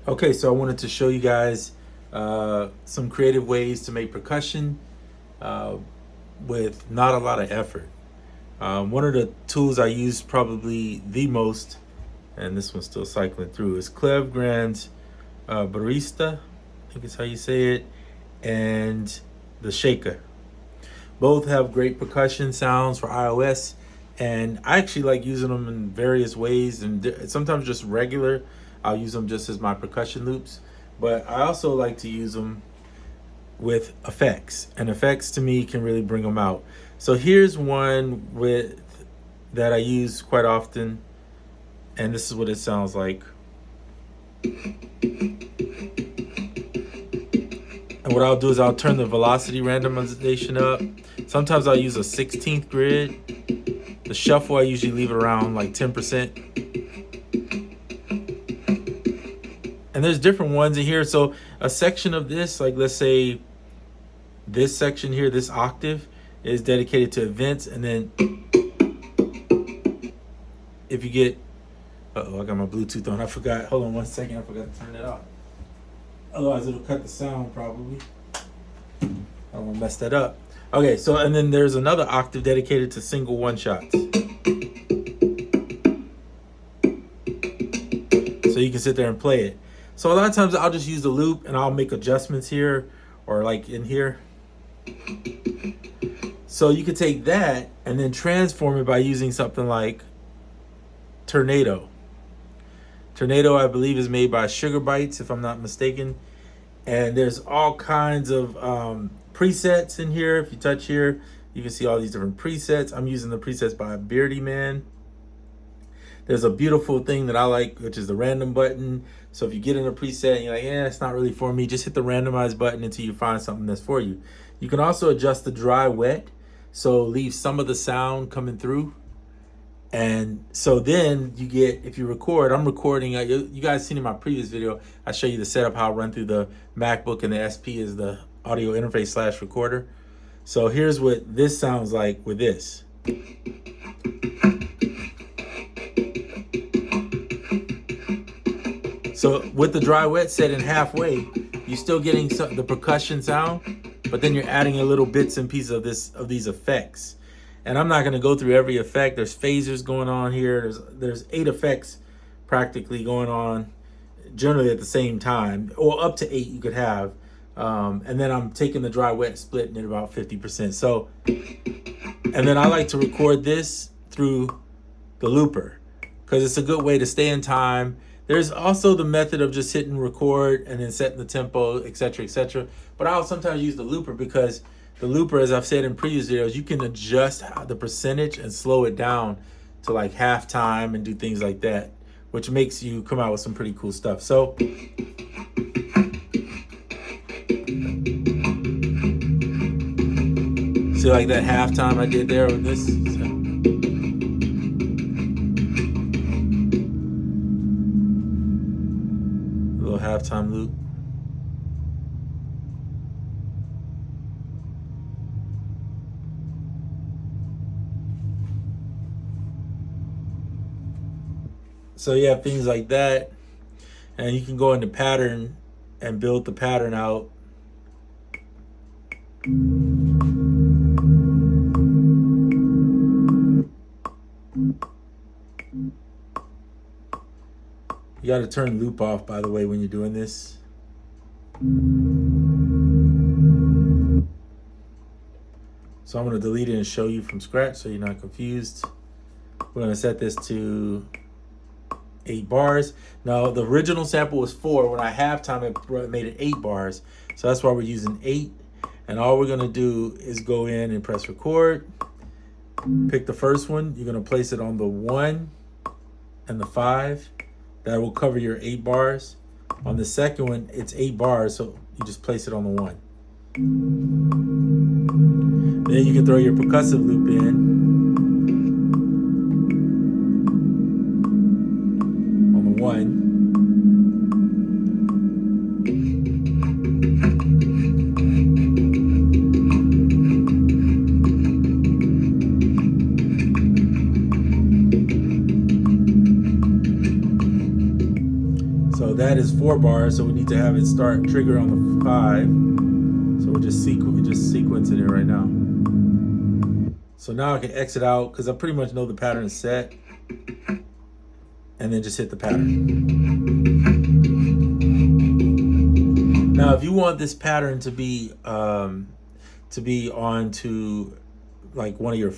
Okay, so I wanted to show you guys some creative ways to make percussion uh, with not a lot of effort. One of the tools I use probably the most, and this one's still cycling through, is Cleve Grand's Borsta, I think is how you say it, and the Shaka. Both have great percussion sounds for iOS, and I actually like using them in various ways, and sometimes just regular. I'll use them just as my percussion loops, but I also like to use them with effects, and effects to me can really bring them out. So here's one with that I use quite often, and this is what it sounds like. And what I'll do is I'll turn the velocity randomization up. Sometimes I'll use a 16th grid. The shuffle, I usually leave it around like 10%. And there's different ones in here. So a section of this, like let's say this section here, this octave, is dedicated to events. And then if you get, uh-oh, I got my Bluetooth on. I forgot. Hold on one second. I forgot to turn it off. Otherwise, it'll cut the sound probably. I don't want to mess that up. Okay, so and then there's another octave dedicated to single one shots. So you can sit there and play it. So a lot of times I'll just use the loop and I'll make adjustments here or like in here. So you could take that and then transform it by using something like Turnado. Turnado, I believe, is made by Sugar Bytes, if I'm not mistaken. And there's all kinds of presets in here. If you touch here, you can see all these different presets. I'm using the presets by Beardy Man. There's a beautiful thing that I like, which is the random button. So if you get in a preset and you're like, it's not really for me, just hit the randomize button until you find something that's for you. You can also adjust the dry wet. So leave some of the sound coming through. And so then you get, if you record, I'm recording, you guys seen in my previous video, I show you the setup, how I run through the MacBook, and the SP is the audio interface / recorder. So here's what this sounds like with this. So with the dry wet set in halfway, you're still getting the percussion sound, but then you're adding a little bits and pieces of these effects. And I'm not going to go through every effect. There's phasers going on here. There's 8 effects practically going on generally at the same time, or up to 8 you could have. And then I'm taking the dry wet, splitting it about 50%. So, and then I like to record this through the looper because it's a good way to stay in time. There's also the method of just hitting record and then setting the tempo, etc., etc. But I'll sometimes use the looper because the looper, as I've said in previous videos, you can adjust the percentage and slow it down to like half time and do things like that, which makes you come out with some pretty cool stuff. So see, like that halftime I did there with this. A little halftime loop. So you have things like that, and you can go into pattern and build the pattern out. You got to turn loop off, by the way, when you're doing this. So I'm going to delete it and show you from scratch so you're not confused. We're going to set this to 8 bars. Now the original sample was 4. When I halftime it made it 8 bars. So that's why we're using 8. And all we're gonna do is go in and press record. Pick the first one. You're gonna place it on the 1 and the 5. That will cover your 8 bars. On the second one, it's 8 bars, so you just place it on the 1. Then you can throw your percussive loop in. One. So that is 4 bars, so we need to have it start trigger on the 5. So we're just sequencing it right now. So now I can exit out because I pretty much know the pattern is set, and then just hit the pattern. Now, if you want this pattern to be on to like one of your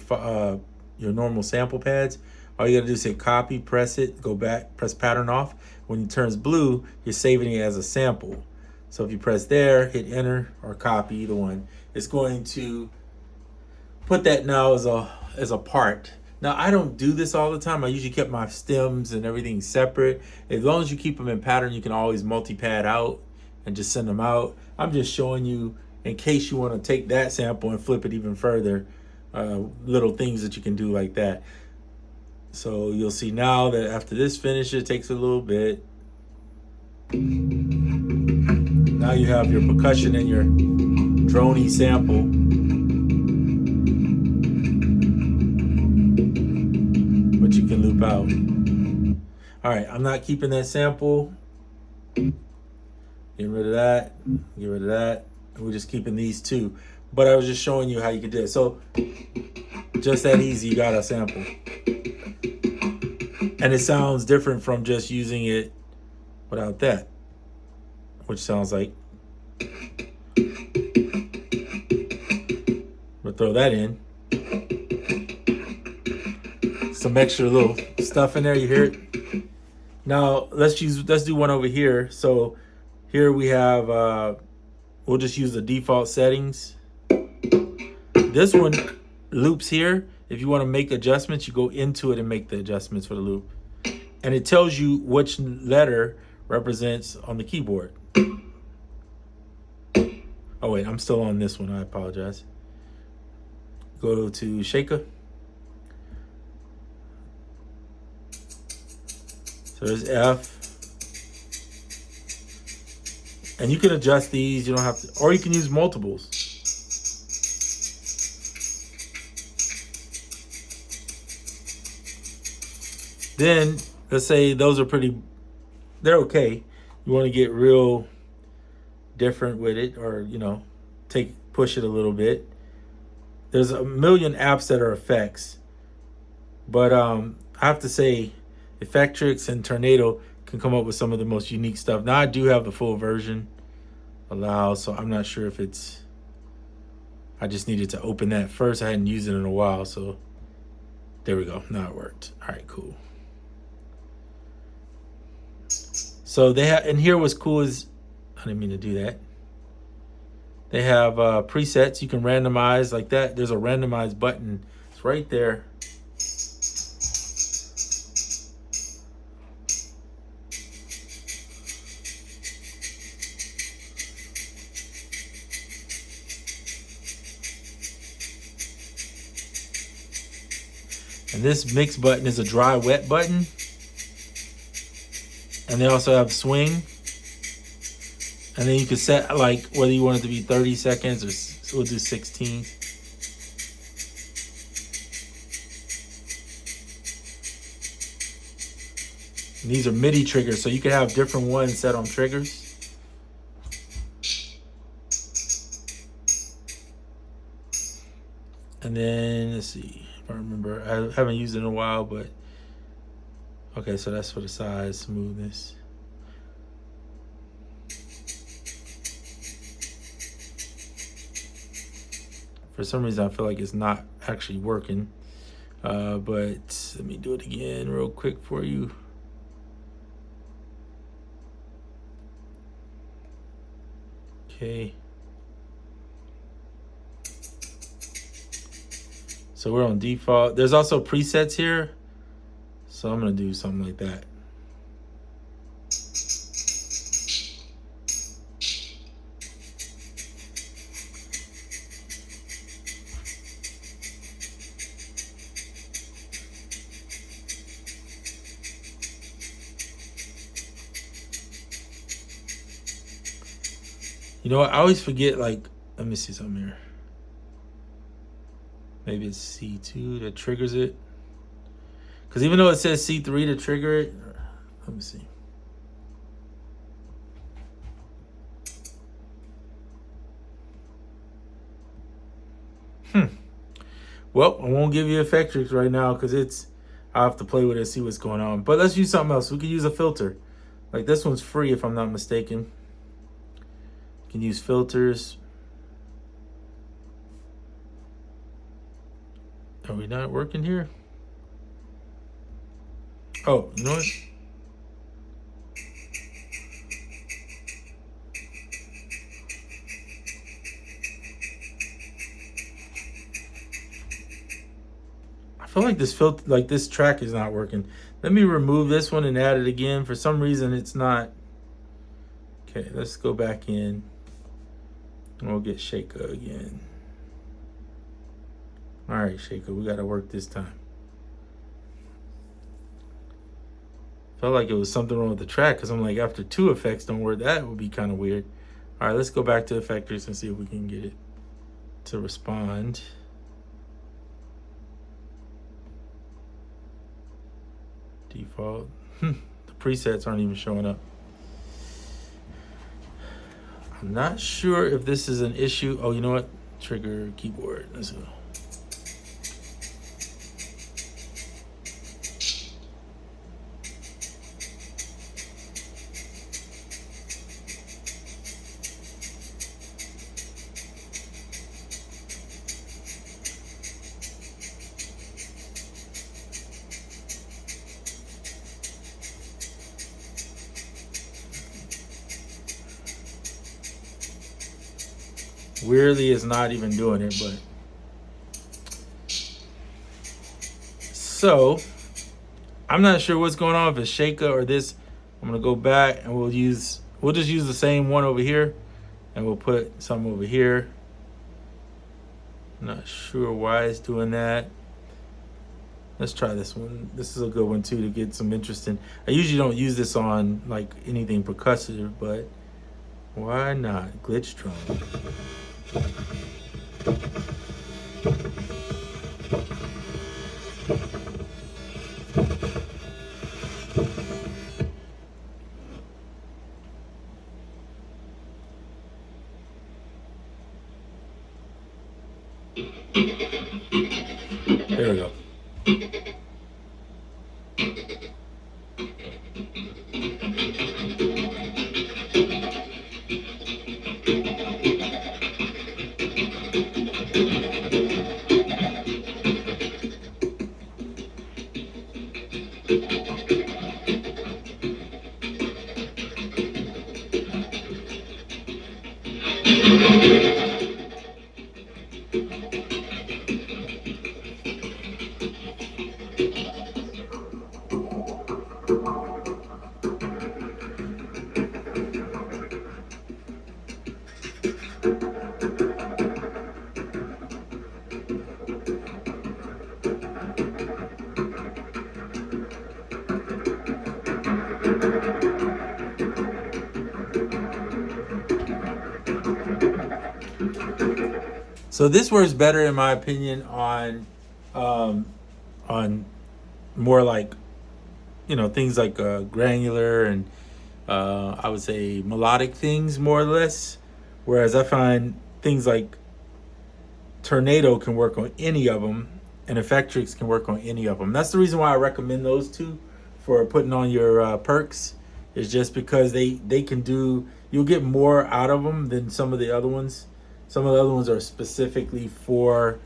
normal sample pads, all you gotta do is hit copy, press it, go back, press pattern off. When it turns blue, you're saving it as a sample. So if you press there, hit enter or copy, either one, it's going to put that now as a part. Now, I don't do this all the time. I usually keep my stems and everything separate. As long as you keep them in pattern, you can always multi-pad out and just send them out. I'm just showing you in case you want to take that sample and flip it even further, little things that you can do like that. So you'll see now that after this finish, it takes a little bit. Now you have your percussion and your droney sample. But you can loop out. All right, I'm not keeping that sample. Getting rid of that, get rid of that. And we're just keeping these two. But I was just showing you how you could do it. So just that easy, you got a sample. And it sounds different from just using it without that, which sounds like, we'll throw that in. Some extra little stuff in there, you hear it? Now let's do one over here. So here we have, we'll just use the default settings. This one loops here. If you want to make adjustments, you go into it and make the adjustments for the loop. And it tells you which letter represents on the keyboard. Oh wait, I'm still on this one, I apologize. Go to Shaka. So there's F. And you can adjust these, you don't have to, or you can use multiples. Then, let's say those are they're okay. You want to get real different with it, or, push it a little bit. There's a million apps that are effects. But I have to say, Effectrix and Turnado can come up with some of the most unique stuff. Now, I do have the full version allowed, so I'm not sure if I just needed to open that first. I hadn't used it in a while, so there we go. Now it worked. All right, cool. So they have, and here what's cool is, I didn't mean to do that. They have presets you can randomize like that. There's a randomize button. It's right there. And this mix button is a dry wet button. And they also have swing. And then you can set like whether you want it to be 30 seconds or we'll do 16. And these are MIDI triggers, so you can have different ones set on triggers. And then let's see if I remember. I haven't used it in a while, but okay, so that's for the size, smoothness. For some reason, I feel like it's not actually working. But let me do it again real quick for you. Okay. So we're on default. There's also presets here. So I'm gonna do something like that. You know what? I always forget, like, let me see something here. Maybe it's C2 that triggers it. Because even though it says C3 to trigger it, let me see. Well, I won't give you Effectrix right now because I'll have to play with it and see what's going on. But let's use something else. We could use a filter. Like this one's free if I'm not mistaken. You can use filters. Are we not working here? Oh, you know what? I feel like this track is not working. Let me remove this one and add it again. For some reason, it's not. Okay, let's go back in. And we'll get Shaka again. All right, Shaka, we got to work this time. Felt like it was something wrong with the track because I'm like, after 2 effects don't work, that would be kind of weird. All right, let's go back to Effectrix and see if we can get it to respond. Default. The presets aren't even showing up. I'm not sure if this is an issue. Oh, you know what? Trigger keyboard. Let's go. Weirdly, it's not even doing it, but so I'm not sure what's going on, if it's Shaka or this. I'm gonna go back and we'll just use the same one over here, and we'll put some over here. Not sure why it's doing that. Let's try this one. This is a good one too to get some interest in. I usually don't use this on like anything percussive, but why not? Glitch drum. There we go. So this works better, in my opinion, on more like, things like granular and I would say melodic things, more or less. Whereas I find things like Turnado can work on any of them, and Effectrix can work on any of them. That's the reason why I recommend those two for putting on your perks. Is just because they can do, you'll get more out of them than some of the other ones. Some of the other ones are specifically for,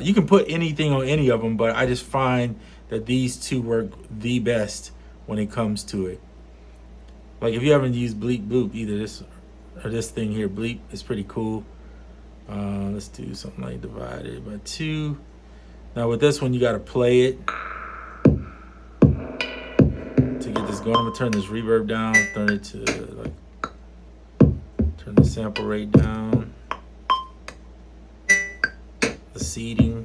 you can put anything on any of them, but I just find that these two work the best when it comes to it. Like if you haven't used Bleep Boop, either this or this thing here, Bleep, is pretty cool. Let's do something like divided by 2. Now with this one, you got to play it to get this going. I'm gonna turn this reverb down, turn it to turn the sample rate down, the seeding.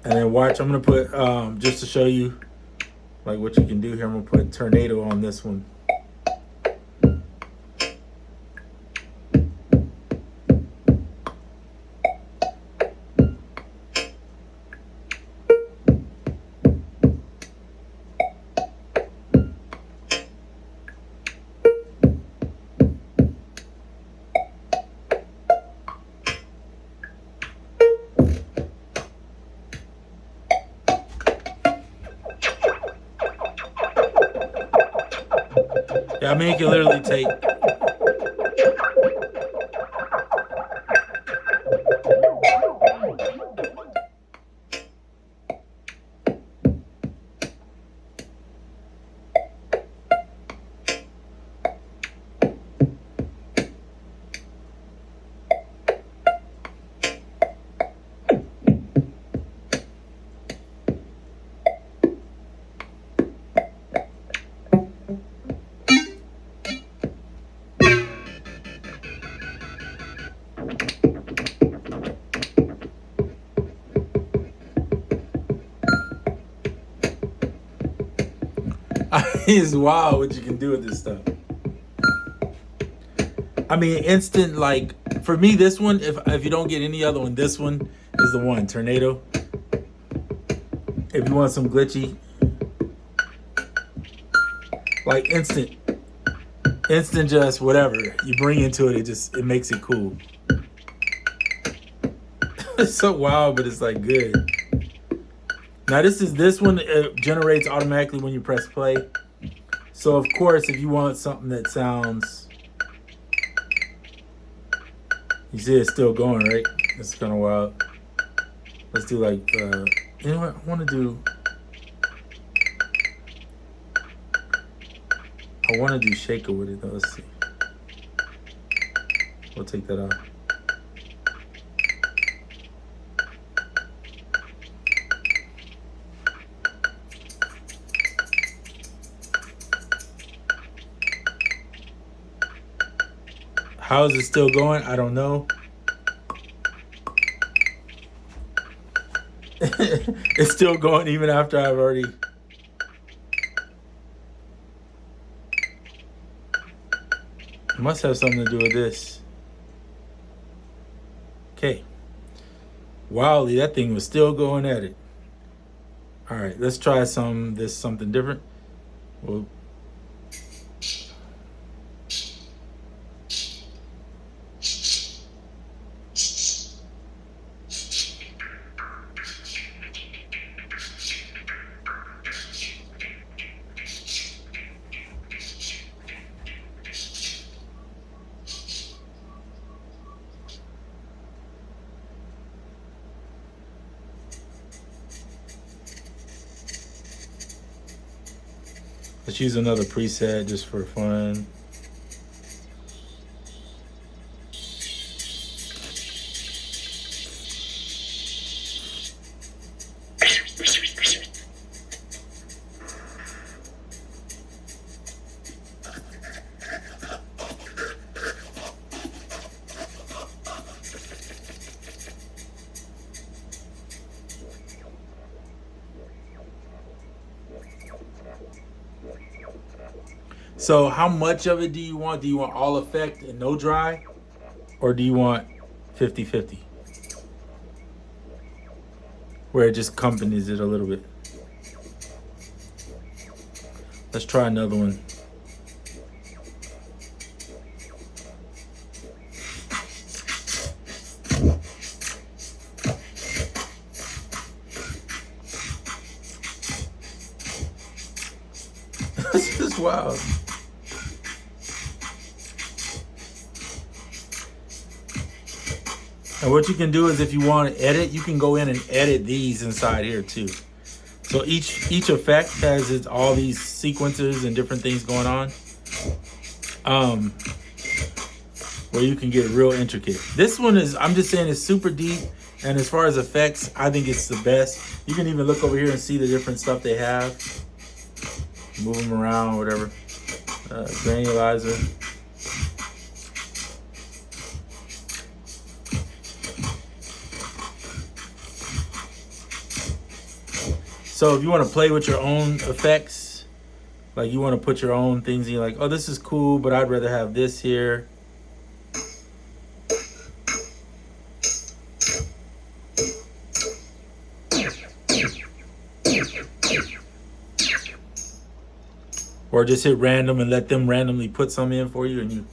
And then watch, I'm gonna put, just to show you like what you can do here, I'm gonna put Turnado on this one. Yeah, I mean, it can literally take. It's wild what you can do with this stuff. I mean, instant, like, for me, this one, if you don't get any other one, this one is the one, Turnado. If you want some glitchy, like instant just whatever you bring into it, it makes it cool. It's so wild, but it's like good. Now this one generates automatically when you press play. So of course, if you want something that sounds, you see it's still going, right? It's kind of wild. Let's do like, you know what? I want to do Shaka with it though. Let's see. We'll take that out. How is it still going? I don't know. It's still going even after I've already. It must have something to do with this. Okay. Wildly, that thing was still going at it. All right, let's try something different. Well, let's use another preset just for fun. So how much of it do you want? Do you want all effect and no dry? Or do you want 50-50? Where it just accompanies it a little bit. Let's try another one. This is wild. And what you can do is if you want to edit, you can go in and edit these inside here too. So each effect has all these sequences and different things going on. Where you can get real intricate. This one is, I'm just saying, it's super deep. And as far as effects, I think it's the best. You can even look over here and see the different stuff they have. Move them around, whatever. Granulizer. So if you want to play with your own effects, like you want to put your own things in, you're like, oh, this is cool, but I'd rather have this here. Or just hit random and let them randomly put some in for you, and you.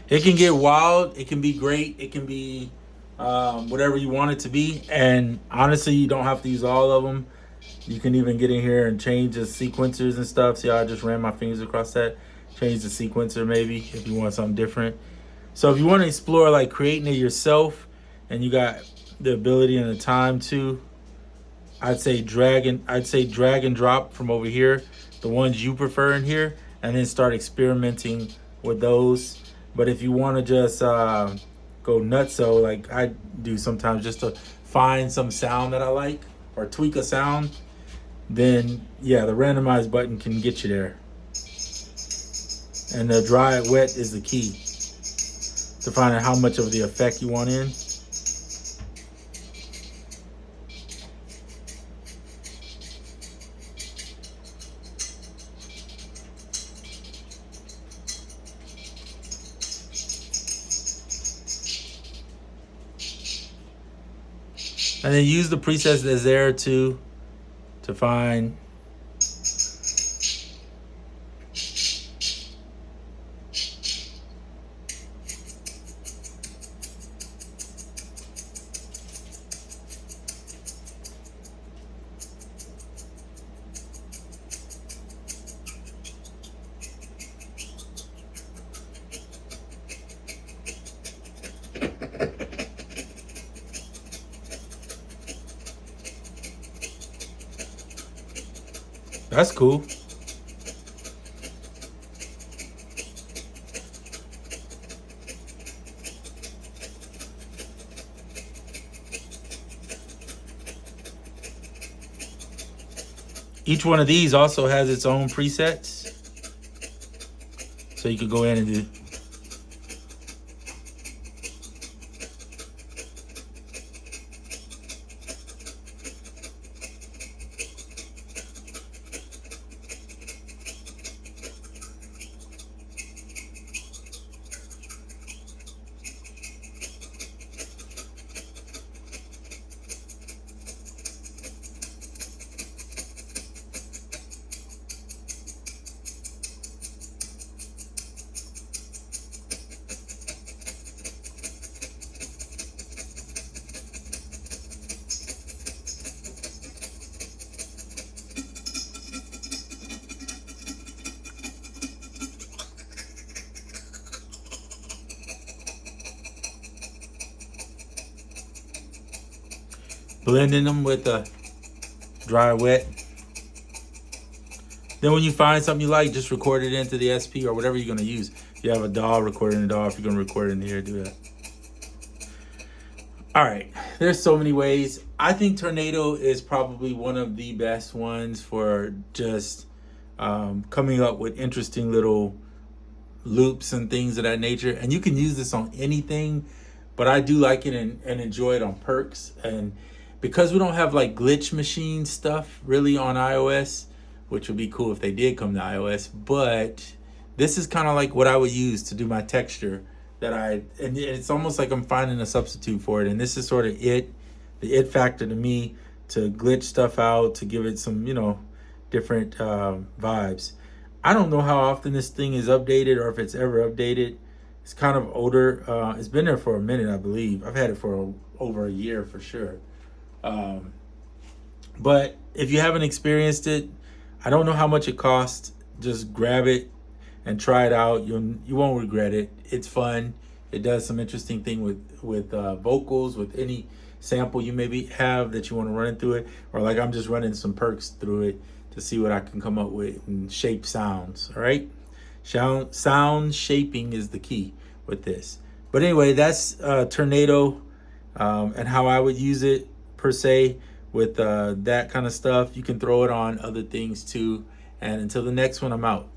It can get wild. It can be great. It can be whatever you want it to be. And honestly, you don't have to use all of them. You can even get in here and change the sequencers and stuff. See how I just ran my fingers across that? Change the sequencer maybe if you want something different. So if you want to explore like creating it yourself and you got the ability and the time to, I'd say drag and drop from over here, the ones you prefer in here, and then start experimenting with those. But if you want to just go nutso, like I do sometimes, just to find some sound that I like or tweak a sound, then yeah, the randomize button can get you there. And the dry wet is the key to finding how much of the effect you want in. And then use the presets that's there too to find. That's cool. Each one of these also has its own presets. So you could go in and do. Blending them with the dry wet. Then when you find something you like, just record it into the SP or whatever you're gonna use. If you have a DAW, record in the DAW. If you're gonna record it in here, do that. All right, there's so many ways. I think Turnado is probably one of the best ones for just coming up with interesting little loops and things of that nature. And you can use this on anything, but I do like it and enjoy it on perks. And because we don't have like glitch machine stuff really on iOS, which would be cool if they did come to iOS, but this is kind of like what I would use to do my texture and it's almost like I'm finding a substitute for it. And this is sort of the it factor to me, to glitch stuff out, to give it some, different vibes. I don't know how often this thing is updated or if it's ever updated. It's kind of older. It's been there for a minute, I believe. I've had it for over a year for sure. But if you haven't experienced it, I don't know how much it costs. Just grab it and try it out. You won't regret it. It's fun. It does some interesting thing with vocals, with any sample you maybe have that you want to run through it, or like I'm just running some perks through it to see what I can come up with and shape sounds. All right, sound shaping is the key with this. But anyway, that's Turnado and how I would use it per se with that kind of stuff. You can throw it on other things too. And until the next one, I'm out.